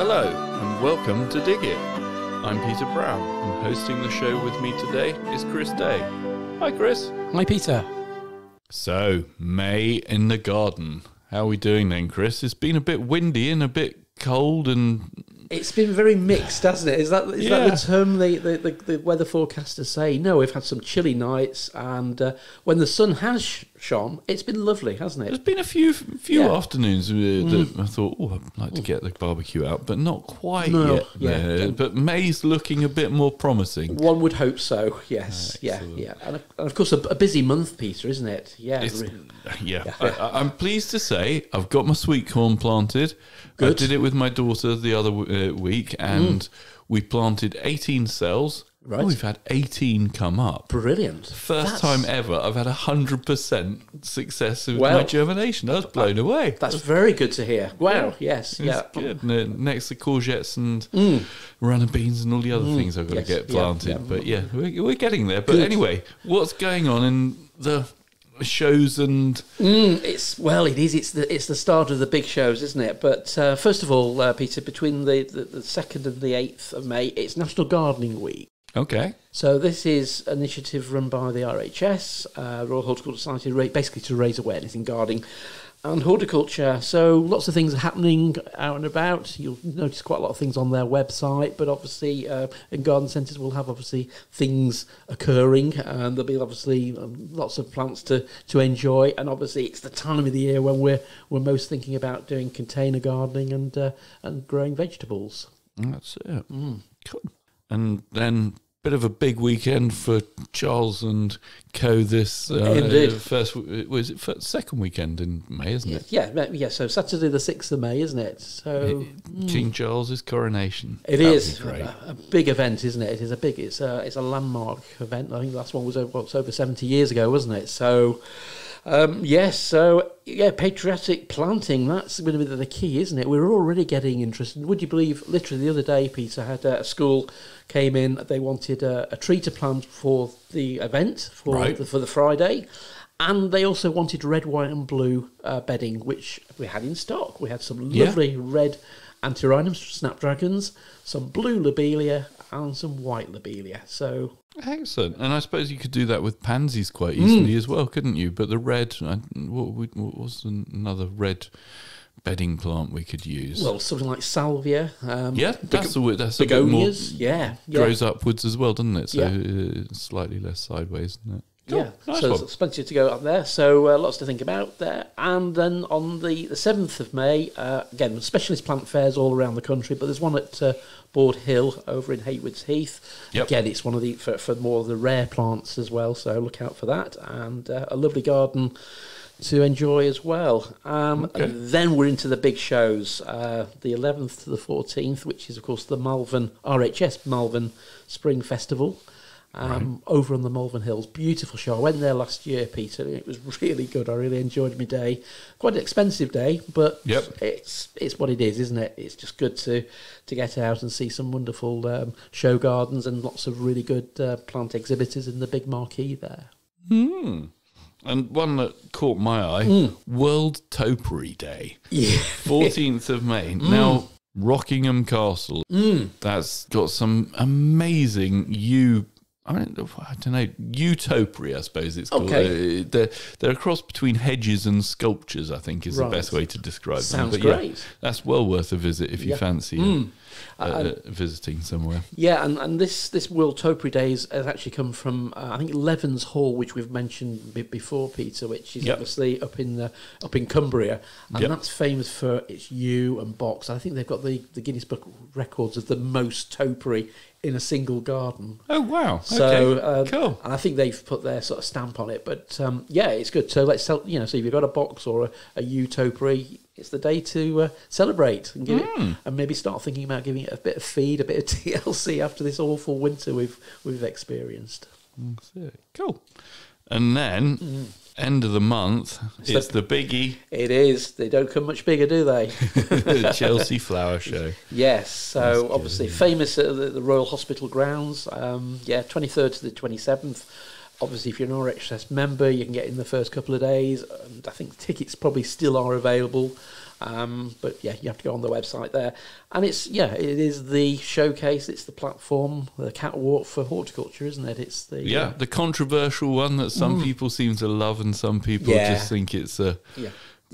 Hello, and welcome to Dig It. I'm Peter Brown, and hosting the show with me today is Chris Day. Hi, Chris. Hi, Peter. So, May in the garden. How are we doing then, Chris? It's been a bit windy and a bit cold and... It's been very mixed, hasn't it? Is that the term the weather forecasters say? No, we've had some chilly nights, and when the sun has shone, it's been lovely, hasn't it? There's been a few afternoons that I thought, I'd like to get the barbecue out, but not quite yet. Yeah. But May's looking a bit more promising. One would hope so, yes. Excellent. Yeah. And of course, a busy month, Peter, isn't it? Yeah. I'm pleased to say I've got my sweet corn planted. Good. I did it with my daughter the other week, and we planted 18 cells. Right. Oh, we've had 18 come up. Brilliant. First time ever I've had 100% success with my germination. I was blown away. That's very good to hear. Wow, yes. It's good. Next to courgettes and runner beans and all the other things I've got to get planted. But we're getting there. But anyway, what's going on in the shows and... It's the start of the big shows, isn't it? But first of all, Peter, between the 2nd and the 8th of May, it's National Gardening Week. Okay. So this is an initiative run by the RHS, Royal Horticultural Society, basically to raise awareness in gardening and horticulture. So lots of things are happening out and about. You'll notice quite a lot of things on their website, but obviously in garden centres we'll have obviously things occurring, and there'll be obviously lots of plants to enjoy. And obviously it's the time of the year when we're most thinking about doing container gardening and growing vegetables. That's it. Cool. And then bit of a big weekend for Charles and Co. This second weekend in May, isn't it? Yeah. So Saturday the 6th of May, isn't it? So King Charles's coronation. It is a big event, isn't it? It's a landmark event. I think the last one was over 70 years ago, wasn't it? So. Patriotic planting, that's going to be the key, isn't it? We're already getting interested. Would you believe, literally the other day, Peter, had a school came in, they wanted a tree to plant for the event, for the Friday, and they also wanted red, white and blue bedding, which we had in stock. We had some lovely red antirrhinums, snapdragons, some blue lobelia and some white lobelia. So... Excellent. And I suppose you could do that with pansies quite easily as well, couldn't you? But the red, what was another red bedding plant we could use? Well, something like salvia. That's begonias. Grows upwards as well, doesn't it? So slightly less sideways, isn't it? Cool. Yeah, nice so one. there's plenty to go up there. So lots to think about there. And then on the 7th of May, again, specialist plant fairs all around the country, but there's one at Board Hill over in Haywards Heath. Yep. Again, it's one of the for more of the rare plants as well, so look out for that. And a lovely garden to enjoy as well. And then we're into the big shows, the 11th to the 14th, which is, of course, the RHS Malvern Spring Festival. Over on the Malvern Hills. Beautiful show. I went there last year, Peter. It was really good. I really enjoyed my day. Quite an expensive day, but it's what it is, isn't it? It's just good to get out and see some wonderful show gardens and lots of really good plant exhibitors in the big marquee there. And one that caught my eye, World Topiary Day, 14th of May. Now, Rockingham Castle, that's got some amazing I don't know, utopia, I suppose it's called. Okay. They're a cross between hedges and sculptures, I think, is the best way to describe them. Sounds great. Yeah, that's well worth a visit if you fancy visiting somewhere. Yeah, and this World Topiary Day has actually come from, I think, Levens Hall, which we've mentioned before, Peter, which is obviously up in Cumbria, and that's famous for its yew and box. I think they've got the Guinness Book of Records of the most topiary in a single garden. Oh, wow. So, cool. And I think they've put their sort of stamp on it. But, it's good. So let's so if you've got a box or a yew topiary, it's the day to celebrate and give it, and maybe start thinking about giving it a bit of feed, a bit of TLC after this awful winter we've experienced. That's it. Cool. And then... end of the month, it's the biggie. It is. They don't come much bigger, do they? The Chelsea Flower Show. Yes. So obviously famous at the Royal Hospital grounds. 23rd to the 27th. Obviously, if you're an RHS member, you can get in the first couple of days. And I think tickets probably still are available. But yeah, you have to go on the website there. And it is the showcase, it's the platform, the catwalk for horticulture, isn't it? It's the the controversial one that some people seem to love and some people just think it's a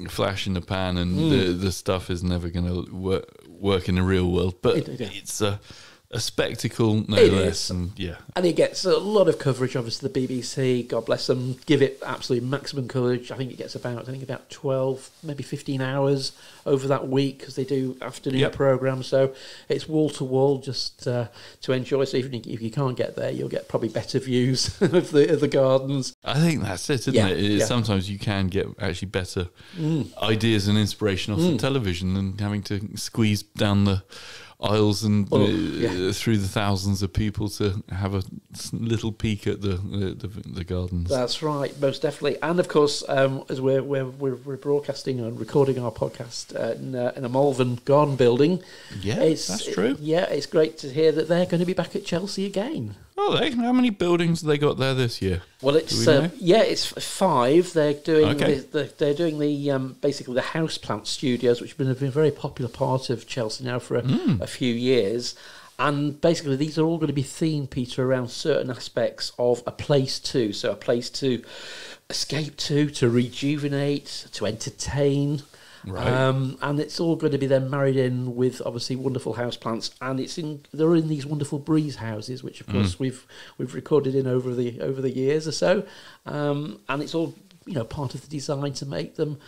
flash in the pan and the stuff is never going to work in the real world. But it's a spectacle, no less. And it gets a lot of coverage. Obviously, the BBC, God bless them, give it absolutely maximum coverage. I think it gets about 12, maybe 15 hours over that week because they do afternoon programmes. So it's wall to wall, just to enjoy. So even if you can't get there, you'll get probably better views of the gardens. I think that's it, isn't it? Sometimes you can get actually better ideas and inspiration off the television than having to squeeze down the aisles and through the thousands of people to have a little peek at the gardens. That's right, most definitely. And of course, as we're broadcasting and recording our podcast in a Malvern garden building, that's true. It's great to hear that they're going to be back at Chelsea again. Oh, how many buildings have they got there this year? Well, it's it's 5. They're doing they're doing the basically the houseplant studios, which have been a very popular part of Chelsea now for a few years. And basically, these are all going to be themed, Peter, around certain aspects of a place too. So a place to escape to rejuvenate, to entertain. Right. And it's all going to be then married in with obviously wonderful houseplants, and they're in these wonderful breeze houses, which of course we've recorded in over the years or so, and it's all part of the design to make them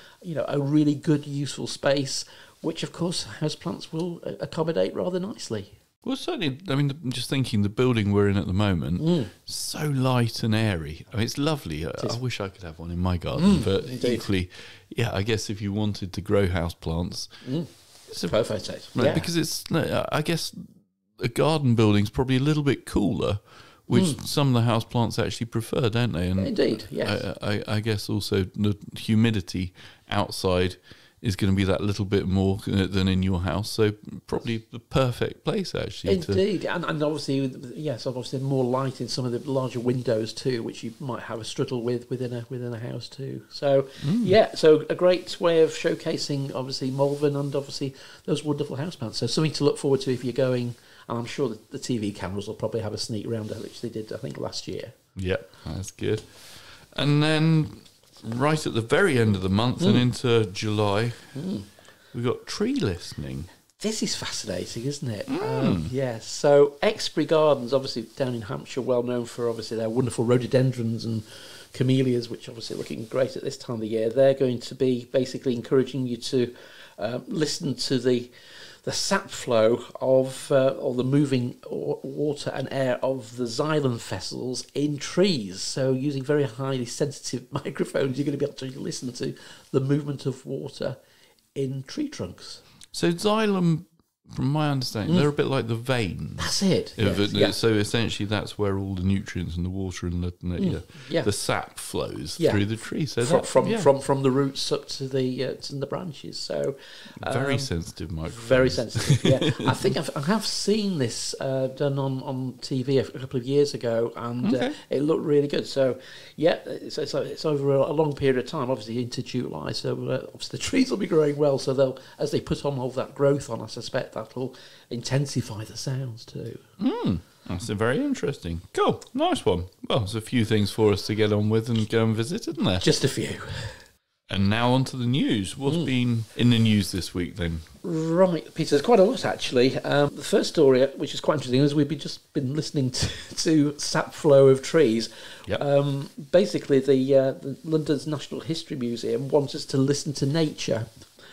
a really good useful space, which of course houseplants will accommodate rather nicely. Well, certainly, I mean, just thinking the building we're in at the moment, so light and airy. I mean, it's lovely. I wish I could have one in my garden, but equally, I guess if you wanted to grow houseplants, it's a perfect. Right, because I guess a garden building's probably a little bit cooler, which some of the houseplants actually prefer, don't they? And indeed, yes. I guess also the humidity outside is going to be that little bit more than in your house, so probably the perfect place actually. Indeed, and obviously, obviously more light in some of the larger windows too, which you might have a struggle with within a house too. So so a great way of showcasing obviously Malvern and obviously those wonderful houseplants. So something to look forward to if you're going. And I'm sure that the TV cameras will probably have a sneak round, which they did I think last year. Yeah, that's good. And then, right at the very end of the month and into July, we've got tree listening. This is fascinating, isn't it? So Exbury Gardens, obviously down in Hampshire, well known for obviously their wonderful rhododendrons and camellias, which obviously are looking great at this time of the year. They're going to be basically encouraging you to listen to the sap flow of or the moving water and air of the xylem vessels in trees. So using very highly sensitive microphones, you're going to be able to listen to the movement of water in tree trunks. So xylem, from my understanding, they're a bit like the veins. That's it. So essentially, that's where all the nutrients and the water and the sap flows through the tree. So from the roots up to the branches. So very sensitive microphones. Very sensitive. Yeah, I think I have seen this done on TV a couple of years ago, and it looked really good. So it's over a long period of time, obviously into July. So obviously the trees will be growing well. So as they put on all that growth on, I suspect that'll intensify the sounds too. That's very interesting. Cool, nice one. Well, there's a few things for us to get on with and go and visit, isn't there? Just a few. And now on to the news. What's been in the news this week then? Right, Peter, there's quite a lot actually. The first story, which is quite interesting, is we've just been listening to sap flow of trees. Basically, the London's National History Museum wants us to listen to nature.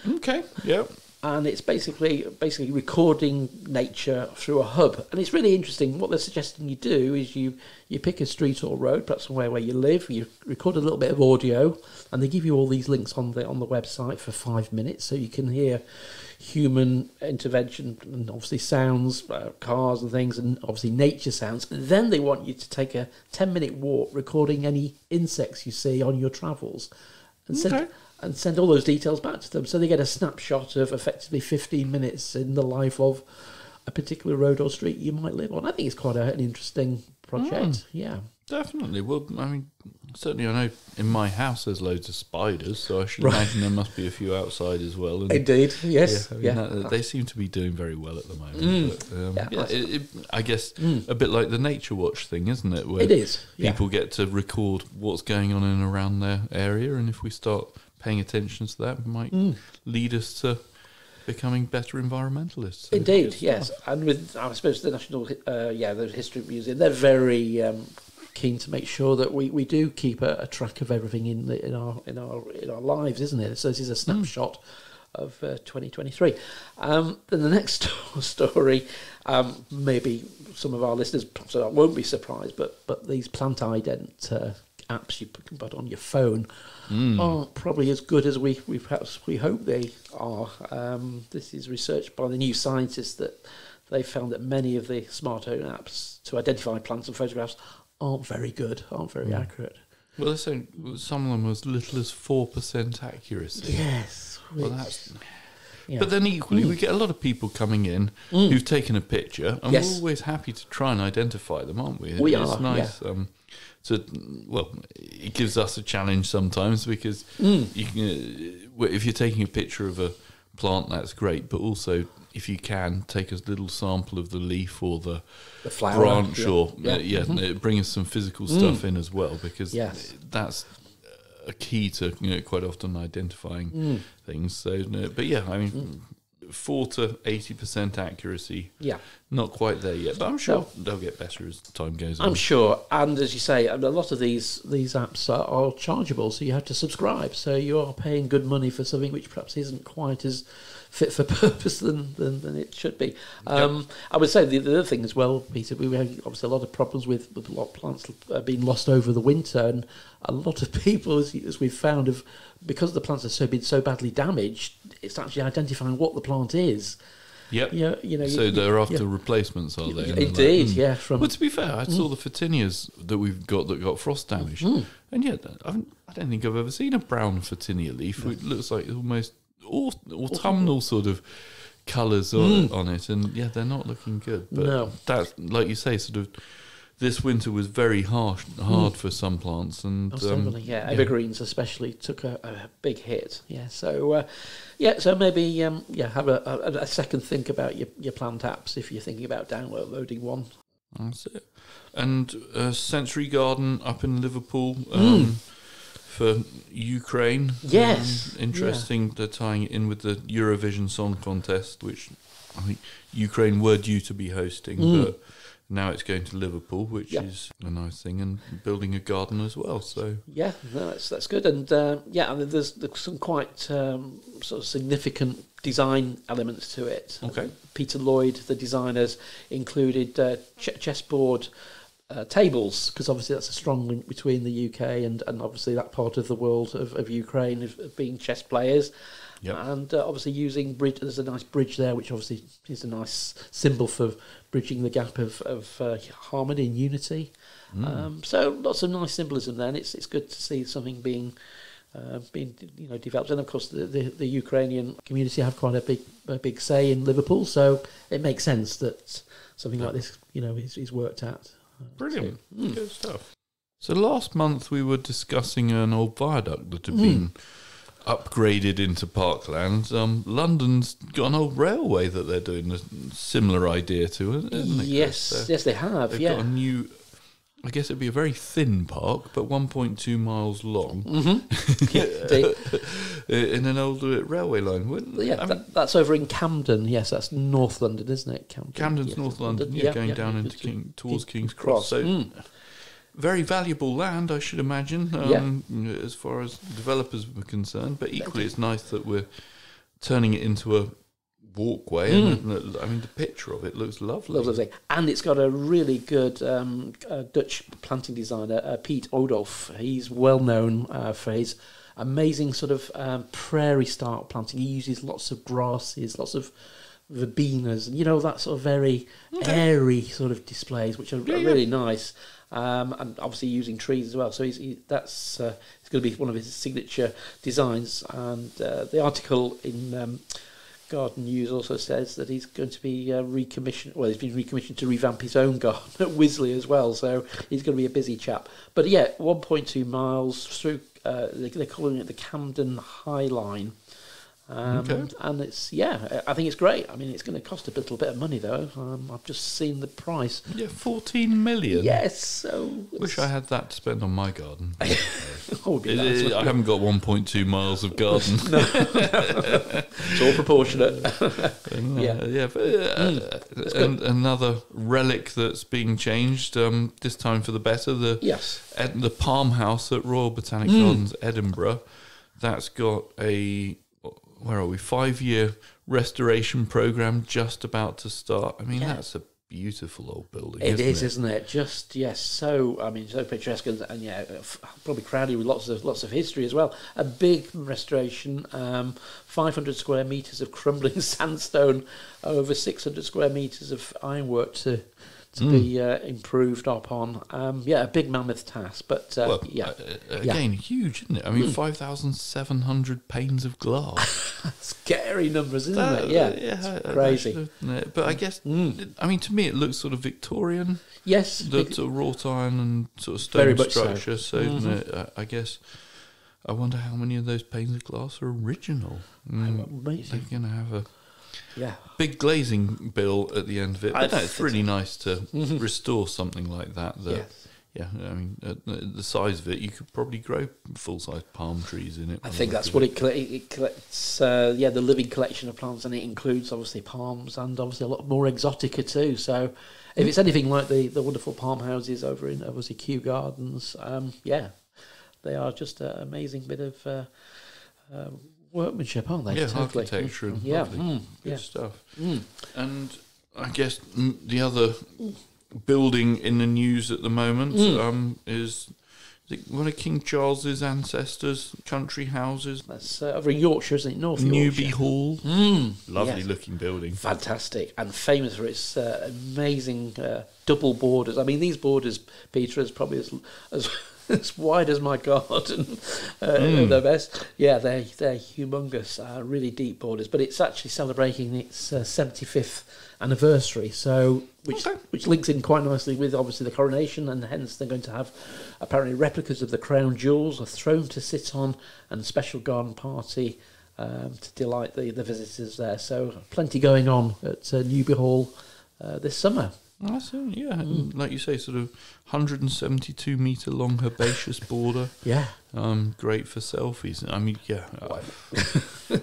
Okay, yep. And it's basically recording nature through a hub. And it's really interesting. What they're suggesting you do is you pick a street or road, perhaps somewhere where you live, you record a little bit of audio, and they give you all these links on the website for 5 minutes, so you can hear human intervention and obviously sounds, cars and things, and obviously nature sounds. And then they want you to take a 10-minute walk recording any insects you see on your travels. And send all those details back to them. So they get a snapshot of effectively 15 minutes in the life of a particular road or street you might live on. I think it's quite an interesting project. Yeah. Definitely. Well, I mean, Certainly, I know in my house there's loads of spiders, so I should imagine there must be a few outside as well. And Indeed, yes. They seem to be doing very well at the moment. But, I guess a bit like the Nature Watch thing, isn't it? Where it is. People get to record what's going on in and around their area, and if we start paying attention to that, it might lead us to becoming better environmentalists. So Indeed, yes. And with, I suppose, the National, the History Museum, they're very keen to make sure that we do keep a track of everything in our lives, isn't it? So this is a snapshot of 2023. Then the next story, maybe some of our listeners won't be surprised, but these plant ident apps you can put on your phone aren't probably as good as we hope they are. This is research by the New Scientist that they found that many of the smart home apps to identify plants and photographs aren't very good, aren't very accurate. Well, they're saying some of them as little as 4% accuracy. Yes. Well, that's... Yeah. But then equally, we get a lot of people coming in who've taken a picture, and we're always happy to try and identify them, aren't we? It's nice. It gives us a challenge sometimes because you can, if you're taking a picture of a plant, that's great. But also, if you can, take a little sample of the leaf or the flower, branch, bring us some physical stuff in as well, because that's a key to quite often identifying things. So, but yeah, I mean, 4 to 80% accuracy. Yeah, not quite there yet, but I'm sure they'll get better as time goes on. I'm sure, and as you say, a lot of these apps are chargeable, so you have to subscribe. So you are paying good money for something which perhaps isn't quite as fit for purpose than it should be. I would say the other thing as well, Peter, we have obviously a lot of problems with a lot of plants being lost over the winter, and a lot of people, as we've found, because the plants have been so badly damaged, it's actually identifying what the plant is. Yep. So they're after replacements, are they? Indeed, But to be fair, I saw the Petunias that we've got that got frost damage, and I don't think I've ever seen a brown Petunia leaf. It looks like almost autumnal sort of colours on it, and they're not looking good. But that's, like you say, sort of this winter was very hard for some plants, and evergreens especially took a big hit. So maybe have a second think about your plant apps if you're thinking about downloading one. That's it. And Sensory Garden up in Liverpool. For Ukraine. Yes. Interesting, they're tying it in with the Eurovision Song Contest, which I think Ukraine were due to be hosting, but now it's going to Liverpool, which is a nice thing, and building a garden as well. So that's good. And there's some quite sort of significant design elements to it. Okay. Peter Lloyd, the designers, included chessboard tables, because obviously that's a strong link between the UK and obviously that part of the world of Ukraine of being chess players. Yep. And obviously using bridge, there's a nice bridge there, which obviously is a nice symbol for bridging the gap of harmony and unity. So lots of nice symbolism there, and it's good to see something being developed. And of course the Ukrainian community have quite a big say in Liverpool, so it makes sense that something like this is worked at. Brilliant. Good stuff. So last month we were discussing an old viaduct that had been upgraded into parkland. London's got an old railway that they're doing a similar idea to, isn't it? Yes, they have. They've got a new, I guess it'd be a very thin park, but 1.2 miles long. In an old railway line. That's over in Camden. Yes, that's North London, isn't it? Camden's North London. Going down into towards King's Cross. So very valuable land, I should imagine, as far as developers were concerned. But equally, it's nice that we're turning it into a walkway. And, I mean, the picture of it looks lovely. And it's got a really good Dutch planting designer, Piet Odolf. He's well known for his amazing sort of prairie-style planting. He uses lots of grasses, lots of verbenas, and that sort of very airy sort of displays, which are really nice. And obviously using trees as well. So it's going to be one of his signature designs. And the article in Garden News also says that he's going to be recommissioned. Well, he's been recommissioned to revamp his own garden at Wisley as well, so he's going to be a busy chap. But yeah, 1.2 miles through. They're calling it the Camden High Line. And it's, I think it's great. I mean, it's going to cost a little bit of money though. I've just seen the price. Yeah, 14 million. Yes, so wish I had that to spend on my garden. Oh, I haven't got 1.2 miles of garden. It's all proportionate. And another relic that's being changed. This time for the better. The Palm House at Royal Botanic Gardens, Edinburgh. That's got a 5-year restoration program just about to start. I mean, that's a beautiful old building. Isn't it? Just so picturesque and probably crowded with lots of history as well. A big restoration, 500 square metres of crumbling sandstone, over 600 square metres of ironwork to be improved upon. A big mammoth task, but again, huge, isn't it? I mean, 5,700 panes of glass. Scary numbers, isn't it? Yeah, it's crazy. But I guess, I mean, to me, it looks sort of Victorian. Yes, the sort of wrought iron and sort of stone structure. So, isn't it? I guess. I wonder how many of those panes of glass are original. They're going to have a big glazing bill at the end of it. But it's really nice to restore something like that. I mean, the size of it, you could probably grow full-size palm trees in it. I think that's what it collects. The living collection of plants, and it includes obviously palms and obviously a lot more exotica too. So, if it's anything like the wonderful palm houses over in obviously Kew Gardens, they are just an amazing bit of workmanship, aren't they? Yeah, architecture and lovely. Good stuff. And I guess the other building in the news at the moment is one of King Charles's ancestors' country houses. That's over in Yorkshire, isn't it? North Newby Yorkshire. Hall. Lovely looking building. Fantastic. And famous for its amazing double borders. I mean, these borders, Peter, is probably as wide as my garden. They're best. Yeah, they're humongous, really deep borders. But it's actually celebrating its 75th anniversary, so which links in quite nicely with obviously the coronation, and hence they're going to have apparently replicas of the crown jewels, a throne to sit on, and a special garden party to delight the visitors there. So plenty going on at Newby Hall this summer. And like you say, sort of 172 metre long herbaceous border. Great for selfies. I mean,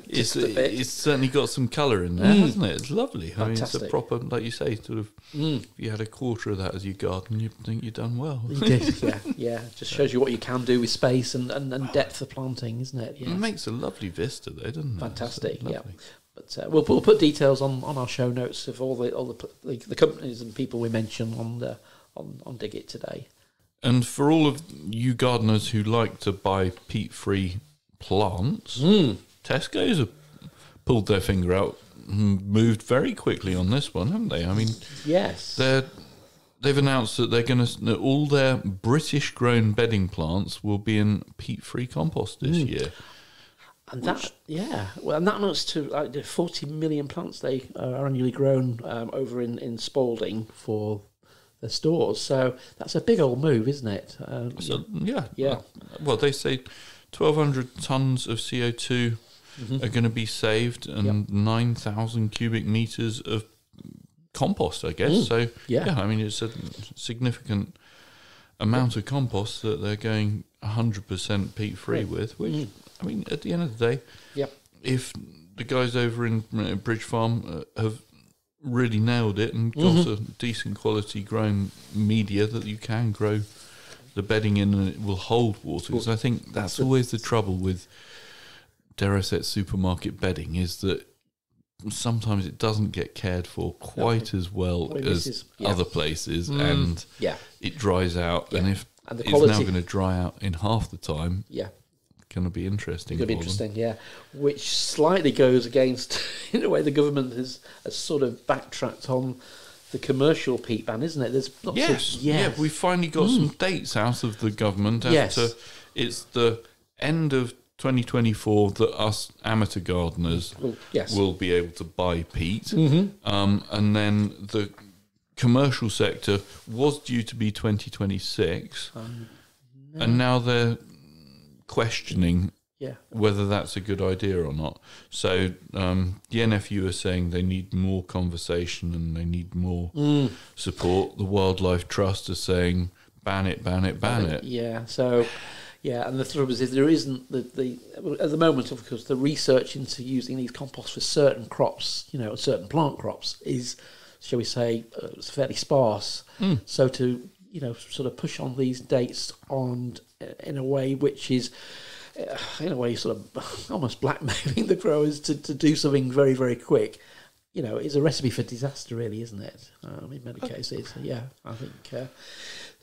it's certainly got some colour in there, hasn't it? It's lovely. Fantastic. I mean, it's a proper, like you say, sort of. If you had a quarter of that as your garden, you'd think you'd done well. You did, yeah. Just shows you what you can do with space and depth of planting, isn't it? Yeah. It makes a lovely vista, though, doesn't it? Fantastic. Yeah. But we'll put details on our show notes of all the companies and people we mention on Dig It today. And for all of you gardeners who like to buy peat-free plants, Tesco's have pulled their finger out and moved very quickly on this one, haven't they? I mean, yes, they've announced that that all their British-grown bedding plants will be in peat-free compost this year. And that amounts to like 40 million plants they are annually grown over in Spalding for the stores. So that's a big old move, isn't it? Well, they say 1,200 tonnes of CO2 are going to be saved, and 9,000 cubic metres of compost, I guess. So, I mean, it's a significant amount of compost that they're going 100% peat-free with, which... I mean, at the end of the day, if the guys over in Bridge Farm have really nailed it and got a decent quality grown media that you can grow the bedding in and it will hold water, because I think that's always the trouble with, dare I say it, supermarket bedding, is that sometimes it doesn't get cared for quite as well as other places, and it dries out, and if it's now going to dry out in half the time... going to be interesting. It's going to be interesting, which slightly goes against, in a way, the government has sort of backtracked on the commercial peat ban, isn't it? There's lots we finally got some dates out of the government. It's the end of 2024 that us amateur gardeners will be able to buy peat. And then the commercial sector was due to be 2026. And now they're questioning whether that's a good idea or not. So the NFU are saying they need more conversation and they need more support. The Wildlife Trust are saying ban it, ban it, ban it. Yeah, so... Yeah, and the trouble is there isn't at the moment, of course, the research into using these composts for certain crops, certain plant crops is, shall we say, fairly sparse. So to, sort of push on these dates on in a way which is, in a way, sort of almost blackmailing the growers to do something very, very quick, is a recipe for disaster, really, isn't it? In many cases, I think...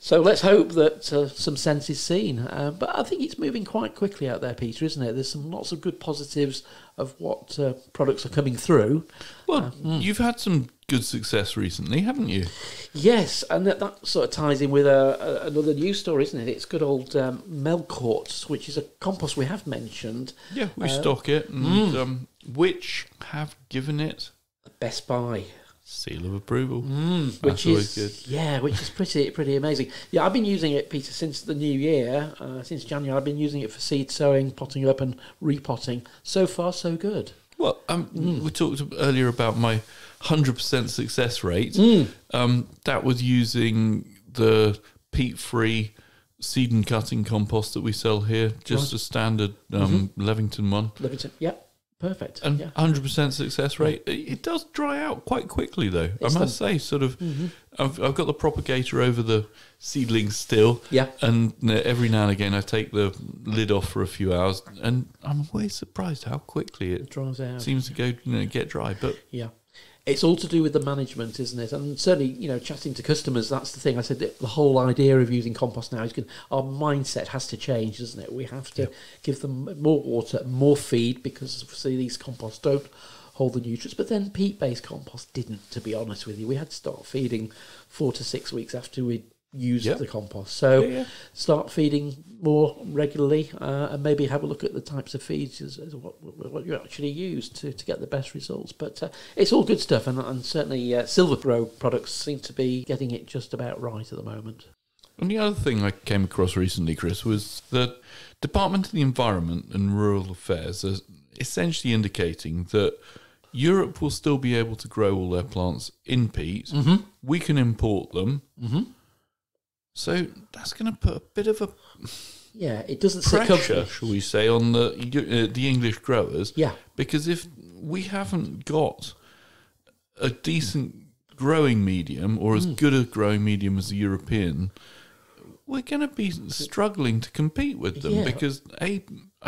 So let's hope that some sense is seen. But I think it's moving quite quickly out there, Peter, isn't it? There's lots of good positives of what products are coming through. Well, you've had some good success recently, haven't you? Yes, and that sort of ties in with another news story, isn't it? It's good old Megacopa, which is a compost we have mentioned. Yeah, we stock it, and which have given it... Best Buy. Seal of approval, which is good. Yeah, which is pretty amazing. Yeah, I've been using it, Peter, since the new year. Since January, I've been using it for seed sowing, potting up, and repotting. So far, so good. Well, we talked earlier about my 100% success rate. That was using the peat-free seed and cutting compost that we sell here, just a standard Levington one. Levington, yeah. Perfect. And 100% success rate. It does dry out quite quickly, though. I must say, sort of, I've got the propagator over the seedlings still. Yeah. And every now and again, I take the lid off for a few hours, and I'm always surprised how quickly it dries out. Seems to go, get dry. But yeah. It's all to do with the management, isn't it? And certainly, chatting to customers, that's the thing. I said that the whole idea of using compost now is good. Our mindset has to change, doesn't it? We have to give them more water, more feed, because obviously these composts don't hold the nutrients. But then peat-based compost didn't, to be honest with you. We had to start feeding 4 to 6 weeks after we'd used the compost. So start feeding more regularly and maybe have a look at the types of feeds as what you actually use to get the best results. But it's all good stuff, and certainly Silver Pro products seem to be getting it just about right at the moment. And the other thing I came across recently, Chris, was the Department of the Environment and Rural Affairs are essentially indicating that Europe will still be able to grow all their plants in peat. We can import them. So that's going to put a bit of a it doesn't pressure, shall we say, on the English growers. Yeah, because if we haven't got a decent growing medium or as good a growing medium as the European, we're going to be struggling to compete with them because I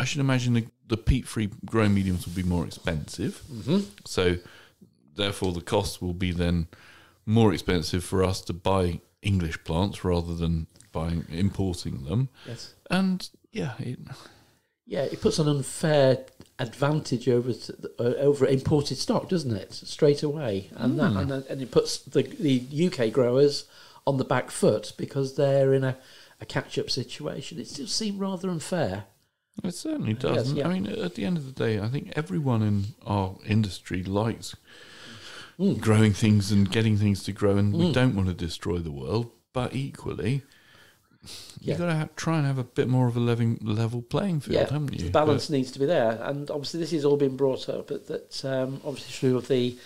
should imagine the peat-free growing mediums will be more expensive. So therefore, the cost will be then more expensive for us to buy English plants rather than importing them. Yes. And it puts an unfair advantage over imported stock, doesn't it? Straight away, and it puts the UK growers on the back foot because they're in a catch-up situation. It still seems rather unfair. It certainly does. I mean, at the end of the day, I think everyone in our industry likes growing things and getting things to grow, and we don't want to destroy the world, but equally you've got to try and have a bit more of a level playing field, haven't you? The balance needs to be there, and obviously this has all been brought up that obviously through the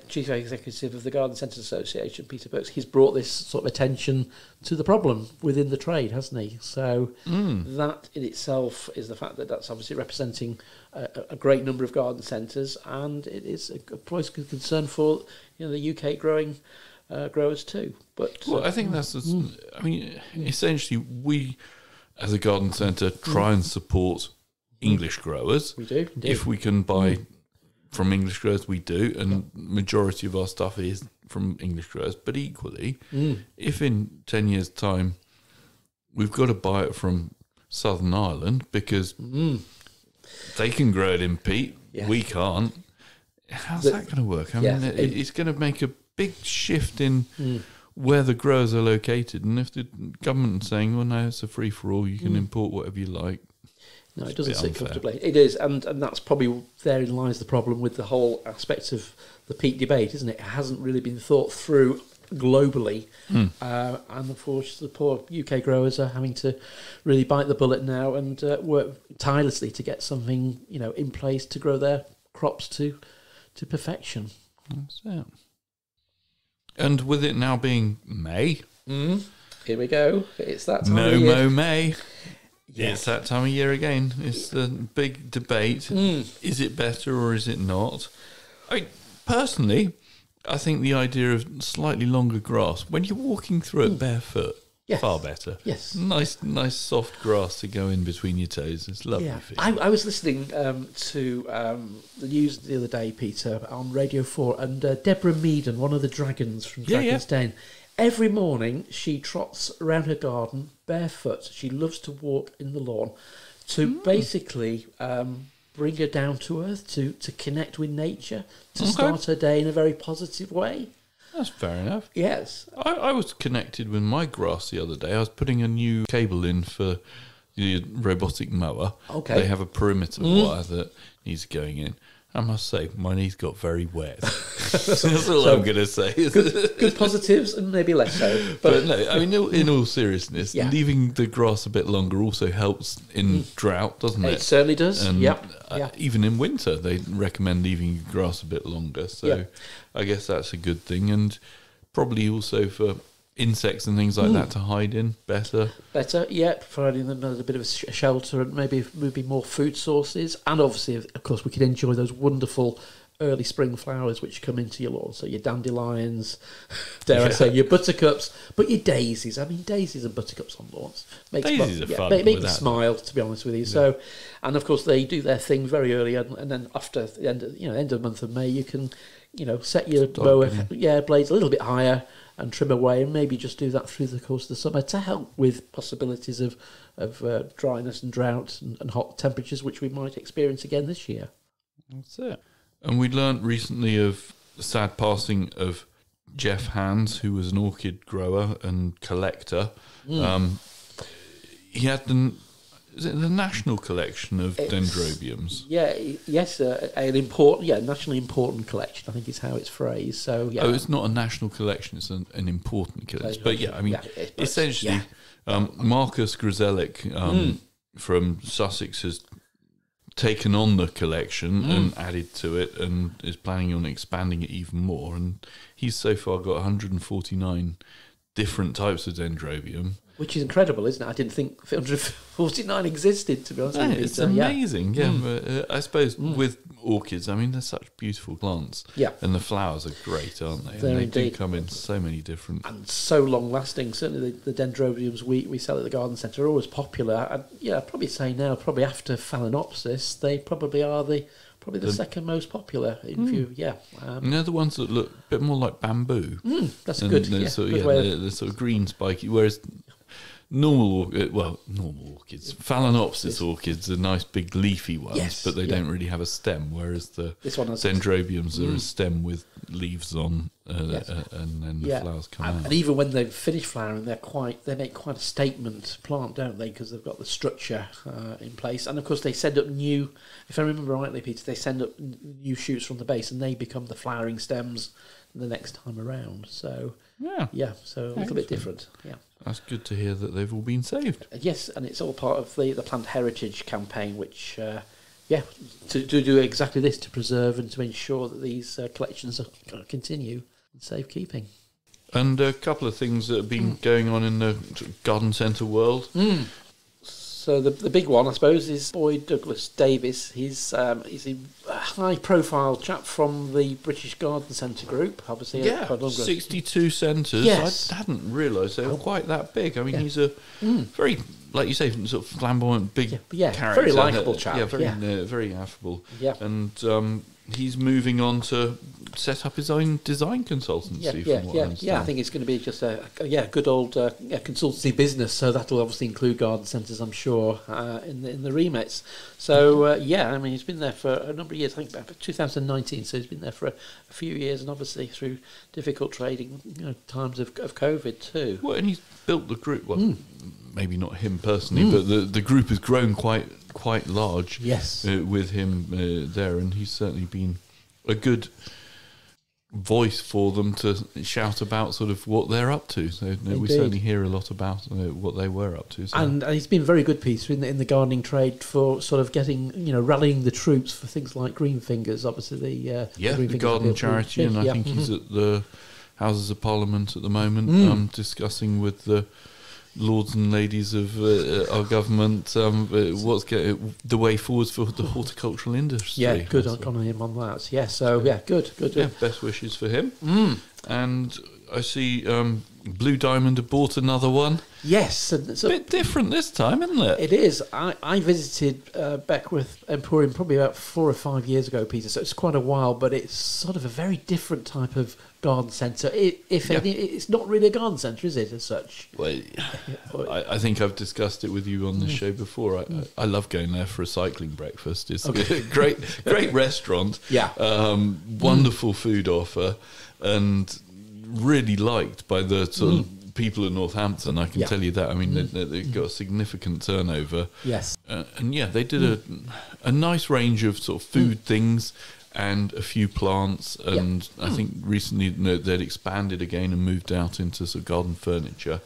Chief Executive of the Garden Centres Association, Peter Burks, he's brought this sort of attention to the problem within the trade, hasn't he? So that in itself is the fact that that's obviously representing a great number of garden centres, and it is a voice of concern for the UK growers too. But I think that's essentially we as a garden centre try and support English growers. We do indeed. If we can buy from English growers, we do, and majority of our stuff is from English growers. But equally, if in 10 years' time we've got to buy it from Southern Ireland because they can grow it in peat, we can't. How's that going to work? I mean, it's going to make a big shift in where the growers are located. And if the government is saying, well, no, it's a free-for-all, you can import whatever you like. No, it doesn't sit comfortably. It is, and that's probably therein lies the problem with the whole aspect of the peat debate, isn't it? It hasn't really been thought through globally, and unfortunately, the poor UK growers are having to really bite the bullet now and work tirelessly to get something in place to grow their crops to perfection. That's it. And with it now being May, here we go. It's that time no of year. mo May. Yeah. It's that time of year again. It's the big debate. Is it better or is it not? Personally, I think the idea of slightly longer grass, when you're walking through it barefoot, far better. Yes. Nice soft grass to go in between your toes. It's lovely. Yeah. Feeling. I was listening to the news the other day, Peter, on Radio 4, and Deborah Meaden, one of the dragons from Dragon's Den, every morning she trots around her garden barefoot. She loves to walk in the lawn to basically bring her down to earth, to connect with nature, to start her day in a very positive way. That's fair enough. Yes. I was connected with my grass the other day. I was putting a new cable in for the robotic mower. Okay. They have a perimeter wire that needs going in. I must say, my knees got very wet. That's all I'm going to say. Good positives and maybe less so. But no, I mean, in all seriousness, leaving the grass a bit longer also helps in drought, doesn't it? It certainly does. And Yep. Even in winter, they recommend leaving grass a bit longer. So I guess that's a good thing. And probably also for insects and things like that to hide in better, providing them a bit of a shelter and maybe more food sources, and obviously of course we can enjoy those wonderful early spring flowers which come into your lawn, so your dandelions, dare I say your buttercups, but your daisies. I mean, daisies and buttercups on lawns make me smile, to be honest with you. So, and of course they do their thing very early, and then after the end of the month of May you can set your mower blades a little bit higher and trim away, and maybe just do that through the course of the summer to help with possibilities of dryness and drought and hot temperatures, which we might experience again this year. That's it. And we learnt recently of the sad passing of Jeff Hands, who was an orchid grower and collector. He had the national collection of dendrobiums? An important, nationally important collection, I think is how it's phrased. So it's not a national collection; it's an important collection. But essentially, Marcus Grzelczyk from Sussex has taken on the collection and added to it, and is planning on expanding it even more. And he's so far got 149 different types of dendrobium. Which is incredible, isn't it? I didn't think 149 existed, to be honest with you. It's amazing, But, I suppose with orchids, I mean, they're such beautiful plants. Yeah. And the flowers are great, aren't they? They do come in so many different... And so long-lasting. Certainly the dendrobiums we sell at the garden centre are always popular. And, I'd probably say now, probably after Phalaenopsis, they probably are the second most popular in view. They're the ones that look a bit more like bamboo. That's a good, they're sort of green spiky, whereas normal orchids, Phalaenopsis orchids are nice big leafy ones, but they don't really have a stem, whereas the dendrobiums are a stem with leaves on, and then the flowers come out. And even when they've finished flowering, they make quite a statement plant, don't they? Because they've got the structure in place, and of course they send up new. If I remember rightly, Peter, they send up new shoots from the base, and they become the flowering stems the next time around. So so a little bit different. Yeah. That's good to hear that they've all been saved. Yes, and it's all part of the Plant Heritage campaign, which, to do exactly this, to preserve and to ensure that these collections continue in safekeeping. And a couple of things that have been going on in the garden centre world. So the big one, I suppose, is Boyd Douglas Davis. He's a high-profile chap from the British Garden Centre group, obviously. 62 centres. Yes. I hadn't realised they were quite that big. I mean, he's a very, like you say, sort of flamboyant, big character. Very likeable chap. Very affable. Yeah. And he's moving on to set up his own design consultancy. From what I understand. I think it's going to be just a good old consultancy business. So that'll obviously include garden centres, I'm sure, in the remits. So I mean, he's been there for a number of years. I think back 2019. So he's been there for a few years, and obviously through difficult trading times of COVID too. Well, and he's built the group. Well, maybe not him personally, but the group has grown quite quite large. Yes. With him there, and he's certainly been a good voice for them to shout about sort of what they're up to. So we certainly hear a lot about what they were up to. So. And he's been very good, Peter, in the gardening trade for sort of getting, rallying the troops for things like Green Fingers, obviously the garden charity, and I think he's at the Houses of Parliament at the moment, discussing with the lords and ladies of our government what's the way forwards for the horticultural industry. Yeah, good on him on that. Yeah, so good. Yeah, best wishes for him. And I see Blue Diamond have bought another one. Yes, and it's a bit different this time, isn't it? It is. I visited Beckwith Emporium probably about 4 or 5 years ago, Peter. So it's quite a while, but it's sort of a very different type of garden centre. It's not really a garden centre, is it, as such? Well, I think I've discussed it with you on this show before. I love going there for a cycling breakfast. It's a great restaurant. Yeah. Wonderful food offer, and really liked by the sort of people in Northampton. I can tell you that. I mean, they've got a significant turnover. Yes. And they did a nice range of sort of food things and a few plants. And I think recently they'd expanded again and moved out into sort of garden furniture.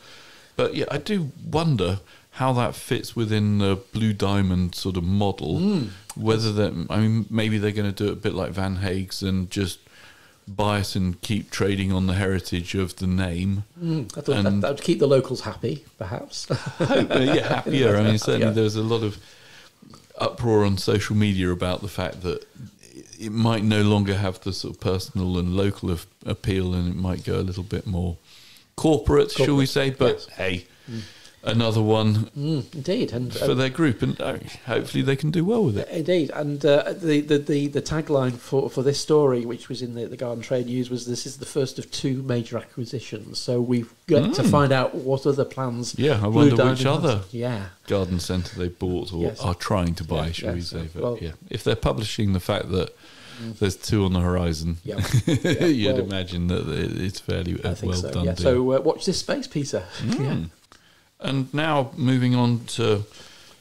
But yeah, I do wonder how that fits within the Blue Diamond sort of model. Whether maybe they're going to do it a bit like Van Haeg's and just buy it and keep trading on the heritage of the name. I thought that would keep the locals happy, perhaps. Happier. I mean, certainly there's a lot of uproar on social media about the fact that it might no longer have the sort of personal and local appeal, and it might go a little bit more corporate, shall we say? But hey, another one, indeed, and for their group, and hopefully they can do well with it. Indeed, and the tagline for this story, which was in the Garden Trade News, was "This is the first of 2 major acquisitions." So we've got to find out what other plans. Yeah, I wonder which other Yeah. garden centre they bought or are trying to buy, shall we say? But if they're publishing the fact that there's 2 on the horizon, you'd imagine that it's fairly well done. Yeah. So watch this space, Peter. Yeah. And now moving on to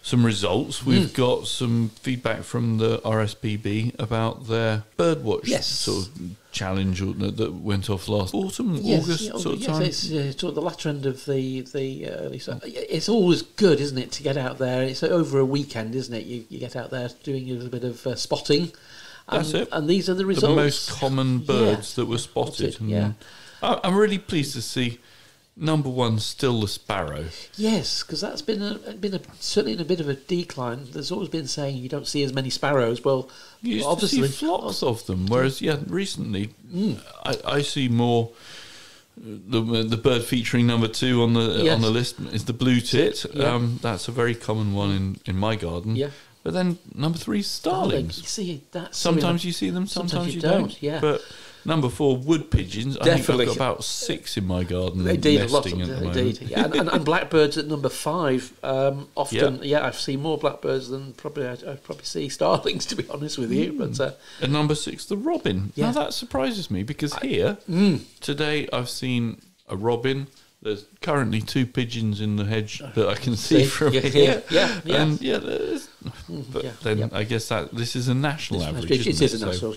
some results, we've got some feedback from the RSPB about their birdwatch sort of challenge that went off last autumn, August sort of time. It's sort of the latter end of the early summer. It's always good, isn't it, to get out there? It's over a weekend, isn't it? You get out there doing a little bit of spotting. That's it. And these are the results. The most common birds that were spotted. I'm really pleased to see number 1 still the sparrow. Yes, because that's been certainly in a bit of a decline. There's always been saying you don't see as many sparrows. Well, you used obviously to see flocks of them, whereas recently I see more. The bird featuring number 2 on the list is the blue tit. That's a very common one in my garden. Yeah. But then number 3 is starlings. You see that. Sometimes you see them, sometimes you don't. Yeah. But number 4, wood pigeons. Definitely. I think I've got about 6 in my garden. Indeed, nesting a lot of them. Indeed, and blackbirds at number 5. Often, I've seen more blackbirds than I'd probably see starlings, to be honest with you. But and number 6, the robin. Now that surprises me because here today I've seen a robin. There's currently 2 pigeons in the hedge that I can see from here. And then I guess that this is a national average. It is a national,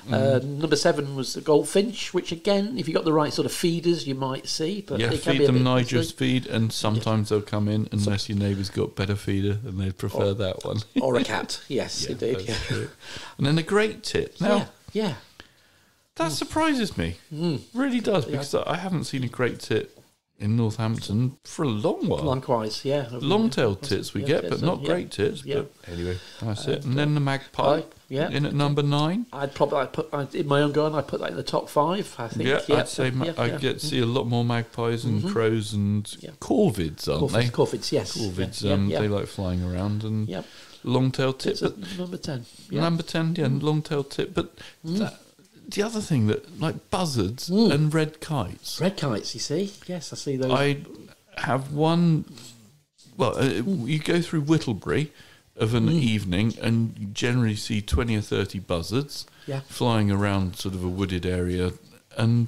number 7 was the goldfinch, which again, if you got the right sort of feeders, you might see. But they can feed them Niger's feed, and sometimes they'll come in unless your neighbour's got better feeder, and they'd prefer that one. Or a cat, yes, indeed. That's true. And then the great tit. Now, that surprises me. Really does, because I haven't seen a great tit in Northampton for a long while. Likewise, Long-tailed tits we get, but not great tits. But anyway, that's it. And then the magpie in at number 9. I'd put in my own garden. I'd put that in the top 5. I think. I'd say I get to see a lot more magpies and crows and corvids, aren't they? Corvids, yes. Corvids. They like flying around and long-tailed tit. But number 10. Number 10, long-tailed tit. But the other thing that, like buzzards and red kites. Red kites, you see? Yes, I see those. I have one. Well, you go through Whittlebury of an evening, and you generally see 20 or 30 buzzards flying around sort of a wooded area, and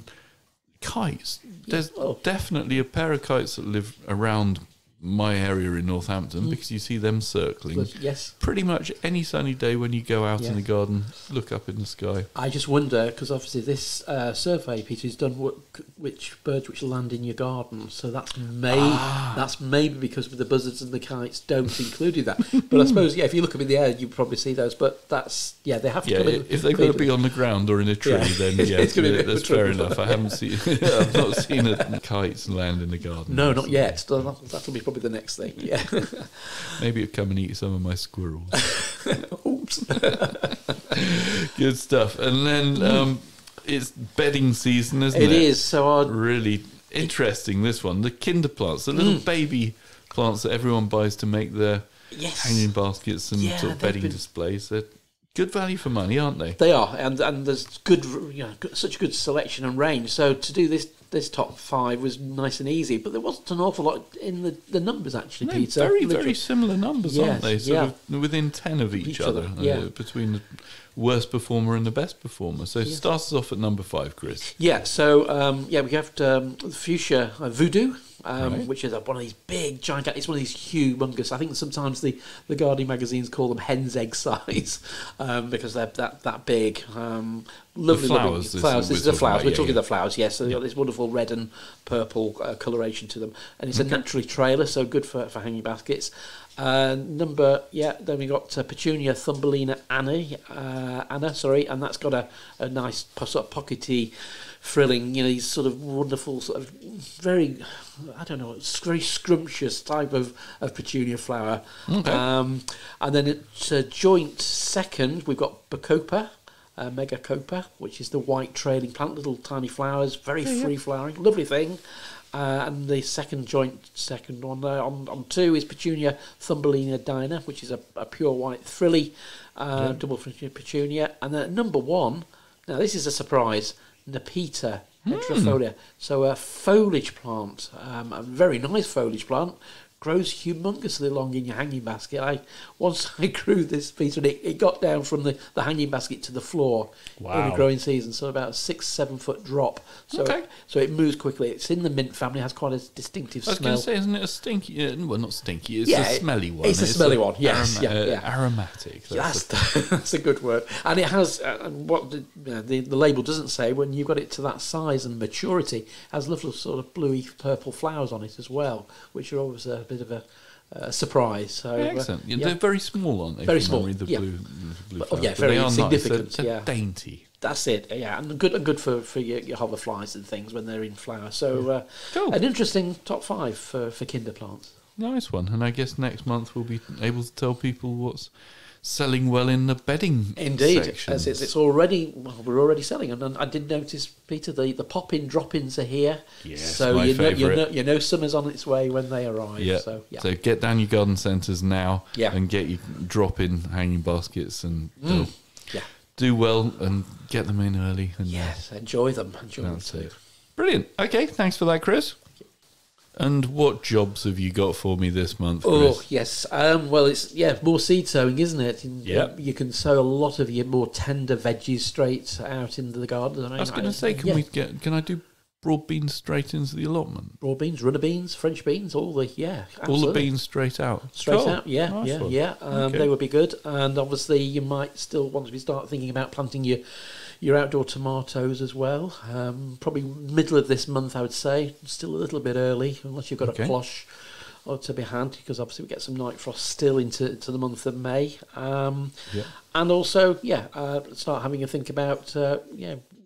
kites. There's definitely a pair of kites that live around my area in Northampton, because you see them circling. Yes. Pretty much any sunny day when you go out in the garden, look up in the sky. I just wonder, because obviously this survey, Peter, has done which birds which land in your garden. So that's maybe because the buzzards and the kites don't include that. But I suppose, if you look up in the air, you probably see those. But that's, they have to come in. If they've got to be on the ground or in a tree, then that's fair enough. I've not seen kites land in the garden. No, not yet. That'll be probably the next thing. Yeah. Maybe it'll come and eat some of my squirrels. Oops. Good stuff. And then it's bedding season, isn't it? It is. So really interesting, this one. The kinder plants, the little baby plants that everyone buys to make their hanging baskets and sort of bedding displays. They're good value for money, aren't they? They are, and there's such good selection and range. So to do this top 5 was nice and easy, but there wasn't an awful lot in the numbers actually, No, Peter. Very similar numbers, aren't they? Sort of within 10 of each other. Between the worst performer and the best performer. So start us off at number 5, Chris. Yeah, so we have Fuchsia Voodoo. Which is one of these big, gigantic. It's one of these humongous. I think sometimes the gardening magazines call them hen's egg size because they're that big. Lovely flowers. Flowers. This is the flowers. We're talking the flowers. Yes, so they've got this wonderful red and purple coloration to them, and it's a naturally trailer, so good for hanging baskets. Then we got Petunia Tumbelina Anna, and that's got a nice sort of pockety, frilling, these sort of wonderful, sort of very, very scrumptious type of petunia flower. Okay. And then it's a joint second, we've got Bacopa, Megacopa, which is the white trailing plant, little tiny flowers, very free flowering, lovely thing. And the second one on 2 is Petunia Tumbelina Dina, which is a pure white frilly double petunia. And then at number 1, now this is a surprise, Nepeta hederacea. So a foliage plant, a very nice foliage plant, grows humongously long in your hanging basket. Once I grew this piece, and it got down from the hanging basket to the floor in the growing season, so about a 6-7 foot drop. So so it moves quickly. It's in the mint family, has quite a distinctive smell. I was going to say, isn't it a stinky? Well, not stinky. It's a smelly one. It's a smelly one. Yes, aromatic. That's a good word. And it has what the label doesn't say. When you've got it to that size and maturity, it has lovely sort of bluey purple flowers on it as well, which are always a bit of a surprise. So excellent. They're very small, aren't they? Very small. The blue flowers. Very they are significant. Nice. They're dainty. That's it. Yeah, and good for your hoverflies and things when they're in flower. So an interesting top 5 for kinder plants. Nice one. And I guess next month we'll be able to tell people what's selling well in the bedding. Indeed, sections. it's already. We're already selling, and I did notice, Peter, the pop-in drop-ins are here. Yes, so my favourite. you know summer's on its way when they arrive. Yeah. So get down your garden centres now and get your drop-in hanging baskets and do well and get them in early. And enjoy them. Enjoy them too. Brilliant. Okay, thanks for that, Chris. And what jobs have you got for me this month, Chris? Oh, yes. Well, it's more seed sowing, isn't it? You can sow a lot of your more tender veggies straight out into the garden. I was going to say, can I do broad beans straight into the allotment? Broad beans, runner beans, French beans, absolutely. All the beans straight out? Straight out, nice Okay. They would be good. And obviously you might still want to start thinking about planting your outdoor tomatoes as well. Probably middle of this month, I would say. Still a little bit early, unless you've got a cloche or to be had, because obviously we get some night frost still into the month of May. And also, start having a think about,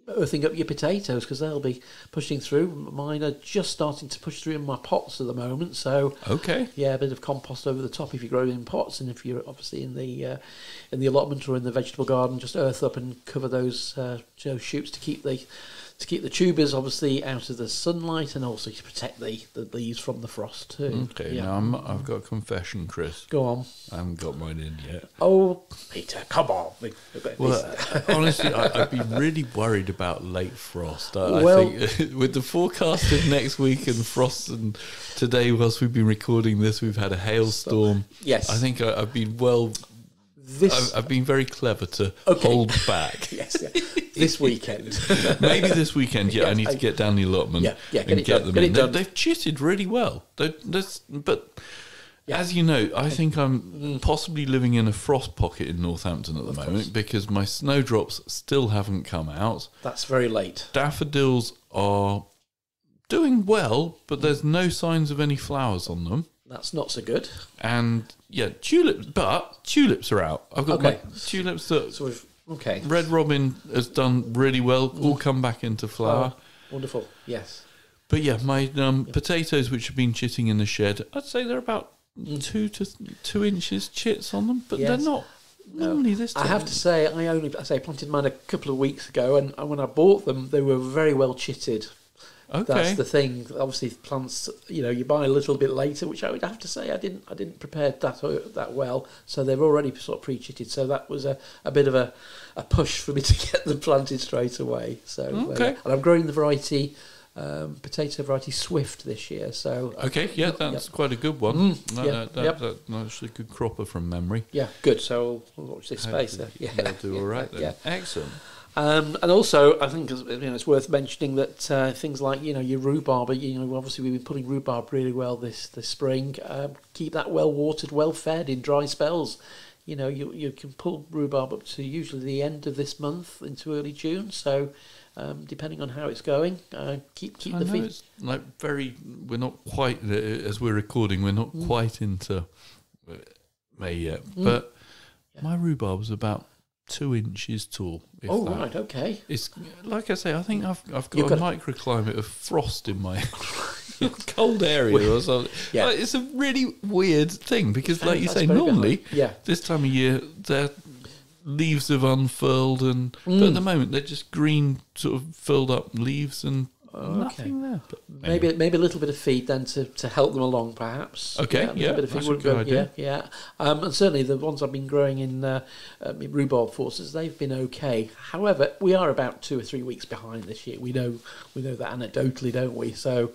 earthing up your potatoes, because they'll be pushing through. Mine are just starting to push through in my pots at the moment, so a bit of compost over the top if you grow in pots, and if you're obviously in the allotment or in the vegetable garden, just earth up and cover those shoots to keep the tubers obviously out of the sunlight, and also to protect the leaves from the frost too. Okay, now I've got a confession, Chris. Go on. I haven't got mine in yet. Oh, Peter, come on. Well, honestly, I'd be really worried about late frost. I think with the forecast of next week and frost, and today, whilst we've been recording this, we've had a hailstorm. Yes. I think I've been I've been very clever to hold back. Yes. Yeah. this weekend. Maybe this weekend. Yeah, I need to get down the allotment. Get and it get done. them in. Done. They've chitted really well. But as you know, I think I'm possibly living in a frost pocket in Northampton at the moment because my snowdrops still haven't come out. That's very late. Daffodils are doing well, but there's no signs of any flowers on them. That's not so good. And tulips are out. I've got my tulips that Red Robin has done really well, all come back into flower. Oh, wonderful, yes. But yeah, my potatoes, which have been chitting in the shed, I'd say they're about 2 to 2 inches chits on them, but they're not normally this time. I have to say, I planted mine a couple of weeks ago, and when I bought them, they were very well chitted. Okay. That's the thing. Obviously, plants, you buy a little bit later, which I would have to say I didn't prepare that well. So they're already sort of pre-chitted. So that was a bit of a push for me to get them planted straight away. So and I'm growing the variety. Potato variety Swift this year. So that's quite a good one. That's actually a good cropper from memory. Yeah, good. So we'll watch this space. They'll do all right then. Yeah. Excellent. And also, I think it's worth mentioning that things like your rhubarb. Obviously we've been putting rhubarb really well this spring. Keep that well watered, well fed in dry spells. You can pull rhubarb up to usually the end of this month into early June. So. Depending on how it's going, keep the feed. It's we're not quite, as we're recording, we're not quite into May yet. But my rhubarb was about 2 inches tall. Right, okay. It's like I say, I think I've got a microclimate of frost in my cold area or something. Yeah. It's a really weird thing because, like you say, normally this time of year they're leaves have unfurled, but at the moment they're just green, sort of filled up leaves and nothing there. But maybe a little bit of feed then to help them along, perhaps. Okay, a bit of feed that's a good idea. Yeah. And certainly the ones I've been growing in rhubarb forces, they've been okay. However, we are about 2 or 3 weeks behind this year. We know that anecdotally, don't we? So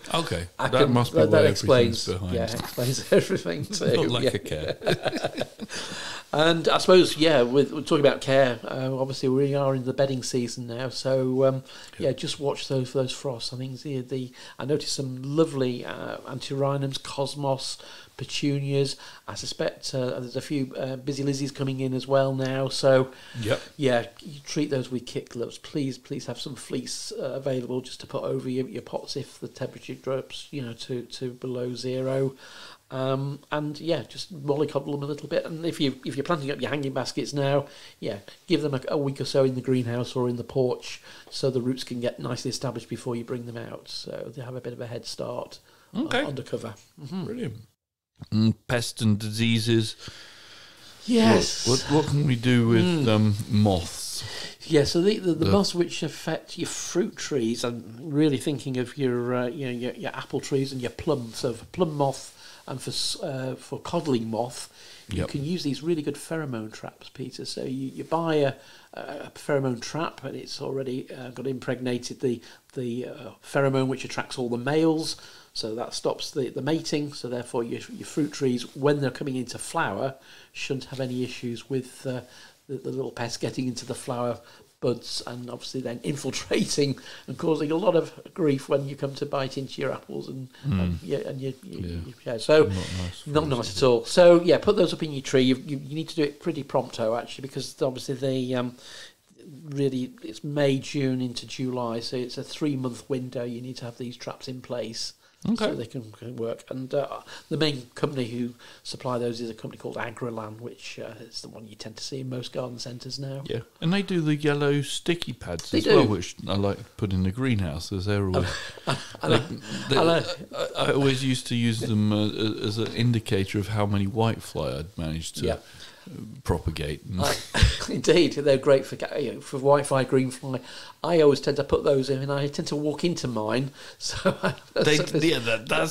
that must be where explains behind. Yeah, explains everything too. Not like a care. And I suppose, we're talking about care. Obviously, we are in the bedding season now, so just watch those frosts. I think I noticed some lovely antirrhinums, cosmos, petunias. I suspect there's a few busy lizzies coming in as well now. So, you treat those with kit gloves. Please have some fleece available just to put over your pots if the temperature drops, to below zero. Just mollycoddle them a little bit. And if you're planting up your hanging baskets now, give them a week or so in the greenhouse or in the porch, so the roots can get nicely established before you bring them out. So they have a bit of a head start under cover. Mm-hmm. Brilliant. Pests and diseases. Yes. What can we do with moths? Yeah, so the moths which affect your fruit trees, I'm really thinking of your apple trees and your plum. So for plum moth and for codling moth, you can use these really good pheromone traps, Peter. So you buy a pheromone trap, and it's already got impregnated the pheromone which attracts all the males. So that stops the mating. So therefore, your fruit trees, when they're coming into flower, shouldn't have any issues with the little pests getting into the flower buds and obviously then infiltrating and causing a lot of grief when you come to bite into your apples so not nice at all. So put those up in your tree. You need to do it pretty prompto actually, because obviously they really it's May, June into July, so it's a 3-month window. You need to have these traps in place. So they can work. And the main company who supply those is a company called Agrolan, which is the one you tend to see in most garden centres now. Yeah, and they do the yellow sticky pads well, which I like to put in the greenhouse, as they're always... I always used to use them as an indicator of how many whitefly I'd managed to... propagate. Indeed, they're great for Wi-Fi greenfly. I always tend to put those in, and I tend to walk into mine. So that's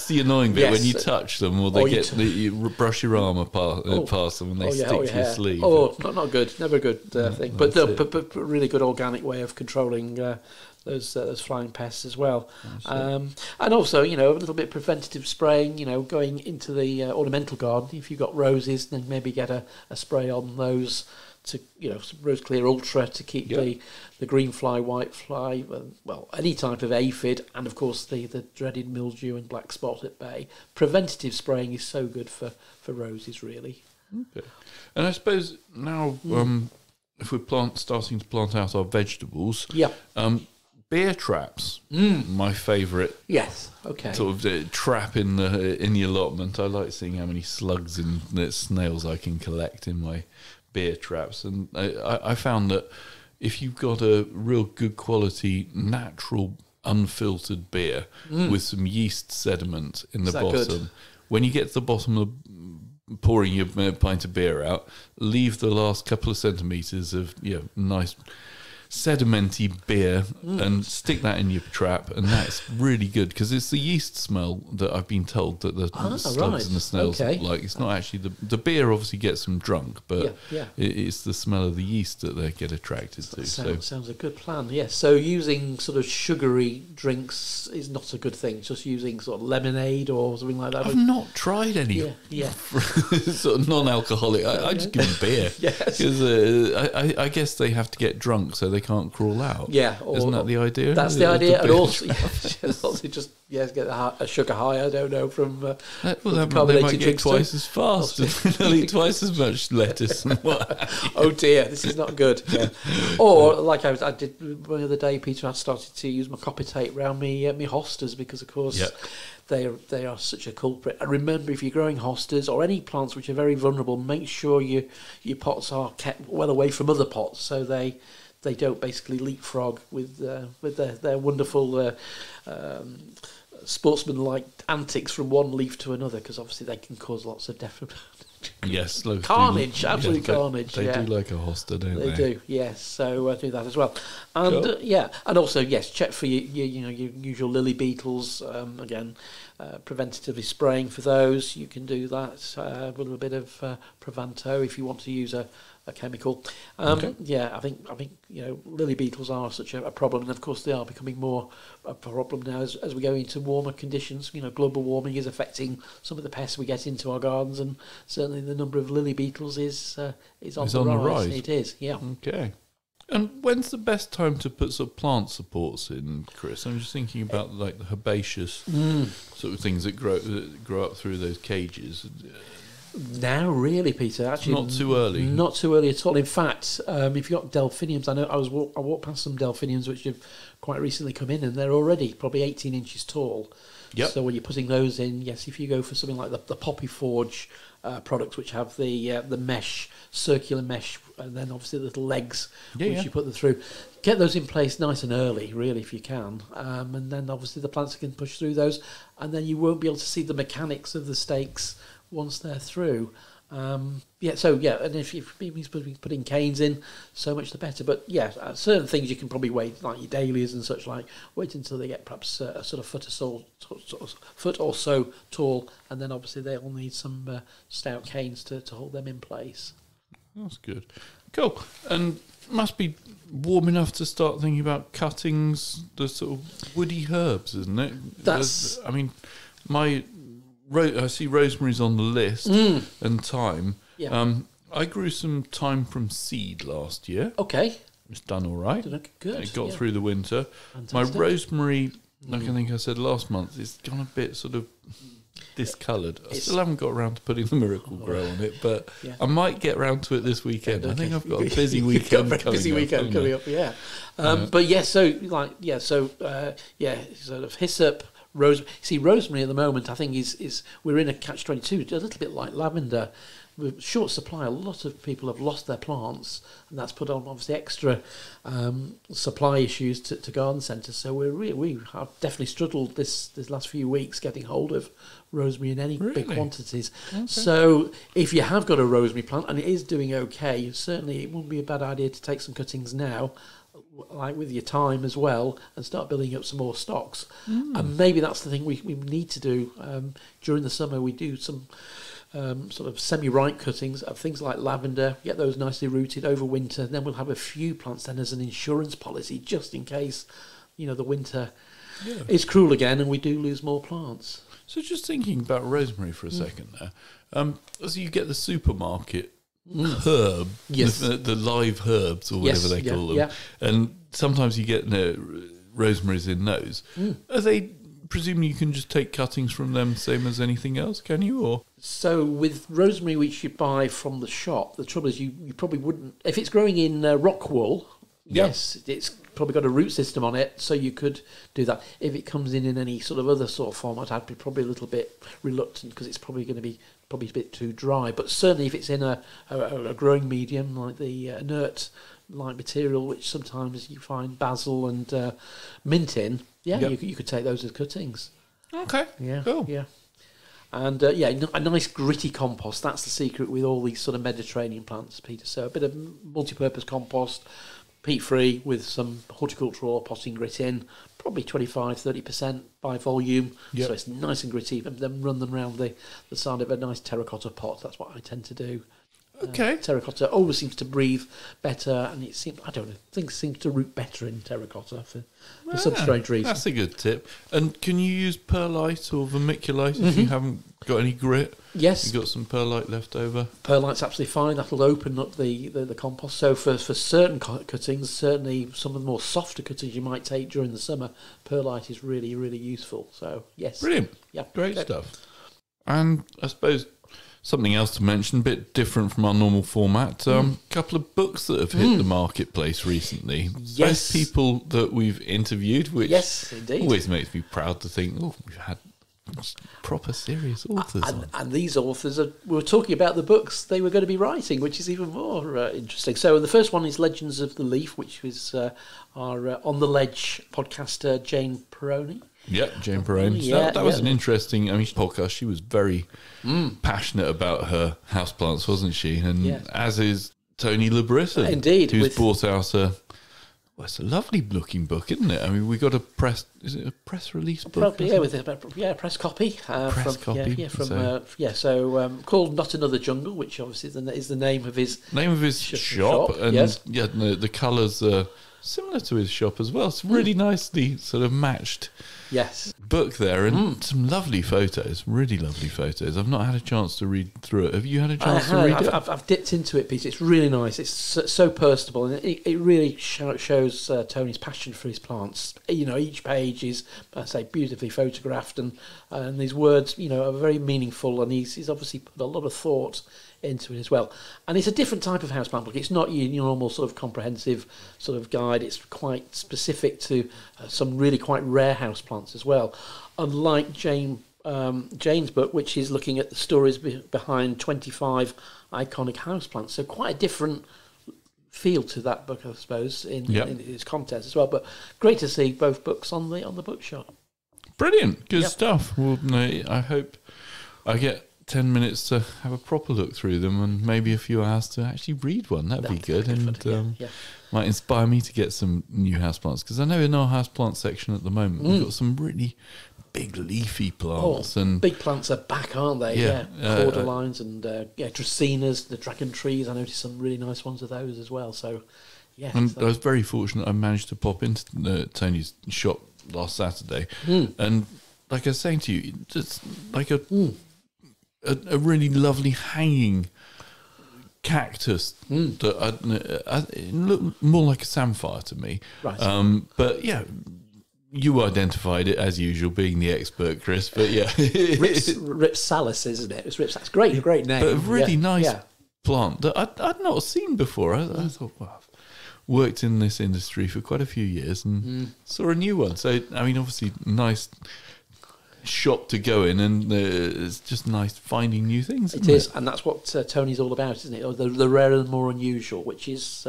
the annoying bit when you touch them, or you brush your arm past them, and they stick to your sleeve. Oh, not good, never a good thing. But really good organic way of controlling those flying pests as well. And also, a little bit preventative spraying, going into the ornamental garden. If you've got roses, then maybe get a spray on those to Rose Clear Ultra to keep the green fly, white fly, well, any type of aphid, and of course the dreaded mildew and black spot at bay. Preventative spraying is so good for roses, really. Okay. And I suppose now, if we're starting to plant out our vegetables, beer traps, my favourite. Yes. Okay. Sort of trap in the allotment. I like seeing how many slugs and snails I can collect in my beer traps, and I found that if you've got a real good quality, natural, unfiltered beer with some yeast sediment in the bottom, good? When you get to the bottom of pouring your pint of beer out, leave the last couple of centimetres of nice sedimenty beer and stick that in your trap, and that's really good because it's the yeast smell that I've been told that the slugs and the snails like. It's not actually the beer obviously gets them drunk, but it's the smell of the yeast that they get attracted to. Sounds a good plan. Yes. So using sort of sugary drinks is not a good thing. Just using sort of lemonade or something like that. I've not tried any sort of non-alcoholic. I just give them beer. Yes. Because I guess they have to get drunk so they can't crawl out. Yeah. Isn't that the idea? That's the idea. And also just get a sugar high, I don't know, from they might get twice as fast and they'll eat twice as much lettuce and what. Oh dear, this is not good. Yeah. Or like I did one other day, Peter, I started to use my copper tape around me hostas because of course they are such a culprit. And remember, if you're growing hostas or any plants which are very vulnerable, make sure your pots are kept well away from other pots so they don't basically leapfrog with their wonderful sportsman-like antics from one leaf to another, because obviously they can cause lots of carnage, absolute carnage. They do like a hosta, don't they? They do, yes. So do that as well, and and also check for your usual lily beetles. Again, preventatively spraying for those. You can do that with a bit of Prevanto if you want to use a chemical. I think lily beetles are such a problem, and of course they are becoming more a problem now as we go into warmer conditions. Global warming is affecting some of the pests we get into our gardens, and certainly the number of lily beetles is on the rise. It is, yeah. Okay. And when's the best time to put sort of plant supports in, Chris? I'm just thinking about like the herbaceous sort of things that grow up through those cages. Now, really, Peter, actually, not too early. Not too early at all. In fact, if you've got delphiniums, I know I walked past some delphiniums which have quite recently come in, and they're already probably 18 inches tall. Yep. So when you're putting those in, yes, if you go for something like the Poppy Forge products, which have the mesh, circular mesh, and then obviously the little legs which you put them through, get those in place nice and early, really, if you can, and then obviously the plants can push through those, and then you won't be able to see the mechanics of the stakes once they're through. And if you're putting canes in, so much the better. But certain things you can probably wait, like your dahlias and such like, wait until they get perhaps a sort of foot or so tall, and then obviously they'll need some stout canes to hold them in place. That's good. Cool. And must be warm enough to start thinking about cuttings, the sort of woody herbs, isn't it? I see rosemary's on the list and thyme. Yeah. I grew some thyme from seed last year. Okay. It's done all right. Good. It got through the winter. Fantastic. My rosemary, like I think I said last month, it's gone a bit sort of discoloured. I still haven't got around to putting the Miracle Grow on it, but I might get round to it this weekend. I think I've got a busy weekend coming up. Yeah. Sort of hyssop, rosemary. See, rosemary at the moment, I think is we're in a catch-22, a little bit like lavender. With short supply, a lot of people have lost their plants, and that's put on obviously extra supply issues to garden centres. So we have definitely struggled this last few weeks getting hold of rosemary in any big quantities. Okay. So if you have got a rosemary plant and it is doing okay, certainly it wouldn't be a bad idea to take some cuttings now, like with your thyme as well, and start building up some more stocks. And maybe that's the thing we need to do during the summer. We do some sort of semi-ripe cuttings of things like lavender, get those nicely rooted over winter, and then we'll have a few plants then as an insurance policy, just in case the winter is cruel again and we do lose more plants. So just thinking about rosemary for a second there, so you get the supermarket herb, Yes. the live herbs or whatever they call them. Yeah. And sometimes you get rosemary's in those. Are they, presumably you can just take cuttings from them, same as anything else, can you? Or So with rosemary, which you buy from the shop, the trouble is you probably wouldn't, if it's growing in rock wool, yes, it's probably got a root system on it, so you could do that. If it comes in any sort of other sort of format, I'd be probably a little bit reluctant because it's probably going to be a bit too dry. But certainly if it's in a growing medium like the inert like material, which sometimes you find basil and mint in, you could take those as cuttings. okay, cool. Yeah. And a nice gritty compost. That's the secret with all these sort of Mediterranean plants, Peter. So a bit of multi-purpose compost, peat-free with some horticultural or potting grit in, probably 25-30% by volume. So it's nice and gritty, and then run them around the side of a nice terracotta pot. That's what I tend to do. Okay. Terracotta always seems to breathe better, and things seem to root better in terracotta for some strange reason. That's a good tip. And can you use perlite or vermiculite if you haven't got any grit? Yes. You've got some perlite left over? Perlite's absolutely fine. That'll open up the compost. So for certain cuttings, certainly some of the more softer cuttings you might take during the summer, perlite is really, really useful. So, yes. Brilliant. Yeah. Great stuff. And I suppose something else to mention, a bit different from our normal format, a couple of books that have hit the marketplace recently. Yes. Both people that we've interviewed, which yes, indeed. always makes me proud to think, we've had proper serious authors on. And these authors we were talking about the books they were going to be writing, which is even more interesting. So the first one is Legends of the Leaf, which was our On the Ledge podcaster Jane Perroni. Yeah, Jane Perroni. That was an interesting podcast. She was very passionate about her houseplants, wasn't she? And as is Tony Labrisson. Indeed. Who's brought out it's a lovely looking book, isn't it? I mean, we got a press release book? Probably, with a press copy. So called Not Another Jungle, which obviously is the name of his shop. And the colours are similar to his shop as well. It's really nicely sort of matched. Yes. Book there, and some lovely photos, really lovely photos. I've not had a chance to read through it. Have you had a chance to read it? I've dipped into it, Peter. It's really nice. It's so personable, and it really shows Tony's passion for his plants. Each page is, I say, beautifully photographed, and these words, are very meaningful, and he's obviously put a lot of thought into it as well. And it's a different type of houseplant book. It's not your normal sort of comprehensive sort of guide. It's quite specific to some really quite rare houseplants as well. Unlike Jane's book, which is looking at the stories behind 25 iconic houseplants. So quite a different feel to that book, I suppose, in its contents as well. But great to see both books on the bookshop. Brilliant. Good stuff. Well, I hope I get 10 minutes to have a proper look through them, and maybe a few hours to actually read one. That'd be good, and might inspire me to get some new houseplants, because I know in our houseplant section at the moment we've got some really big leafy plants. And big plants are back, aren't they? Cordyline and dracaenas, the dragon trees. I noticed some really nice ones of those as well. So, and I was very fortunate. I managed to pop into Tony's shop last Saturday, and like I was saying to you, it's like a really lovely hanging cactus that it looked more like a samphire to me. Right. But you identified it as usual, being the expert, Chris. But Ripsalis, isn't it? It's Ripsalis. Great name. But a really nice plant that I'd not seen before. I thought, I've worked in this industry for quite a few years and saw a new one. So, obviously, nice shop to go in, and it's just nice finding new things. It is, and that's what Tony's all about, isn't it? The rare and more unusual, which makes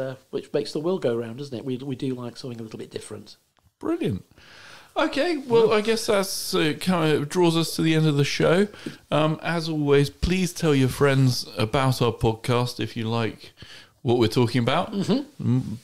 the world go round, doesn't it? We do like something a little bit different. Brilliant. Okay, well, I guess that's kind of draws us to the end of the show. As always, please tell your friends about our podcast if you like what we're talking about. The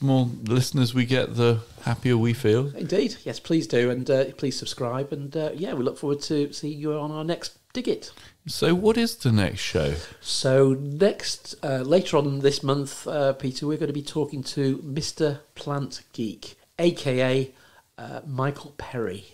more listeners we get, the happier we feel. Indeed. Yes, please do. And please subscribe. And we look forward to seeing you on our next Dig It. So what is the next show? So later on this month, Peter, we're going to be talking to Mr. Plant Geek, a.k.a. Michael Perry.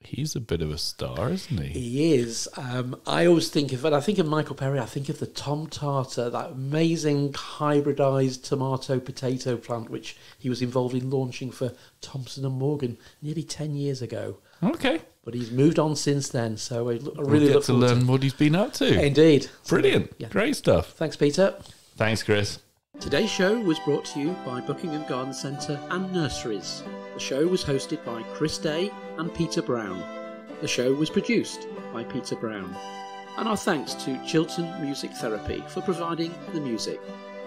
He's a bit of a star, isn't he? He is. I always think of, when I think of Michael Perry, I think of the Tom Tartar, that amazing hybridised tomato-potato plant, which he was involved in launching for Thompson & Morgan nearly 10 years ago. Okay. But he's moved on since then, so I We'll really get look to forward learn what he's been up to. Indeed. Brilliant. Yeah. Great stuff. Thanks, Peter. Thanks, Chris. Today's show was brought to you by Buckingham Garden Centre and Nurseries. The show was hosted by Chris Day and Peter Brown. The show was produced by Peter Brown. And our thanks to Chiltern Music Therapy for providing the music.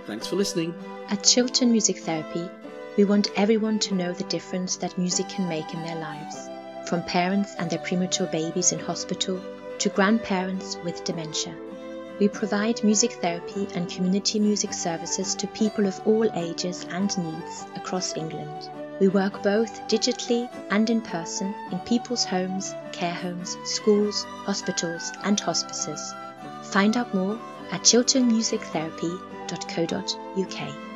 Thanks for listening. At Chiltern Music Therapy, we want everyone to know the difference that music can make in their lives. From parents and their premature babies in hospital to grandparents with dementia. We provide music therapy and community music services to people of all ages and needs across England. We work both digitally and in person in people's homes, care homes, schools, hospitals and hospices. Find out more at chilternmusictherapy.co.uk.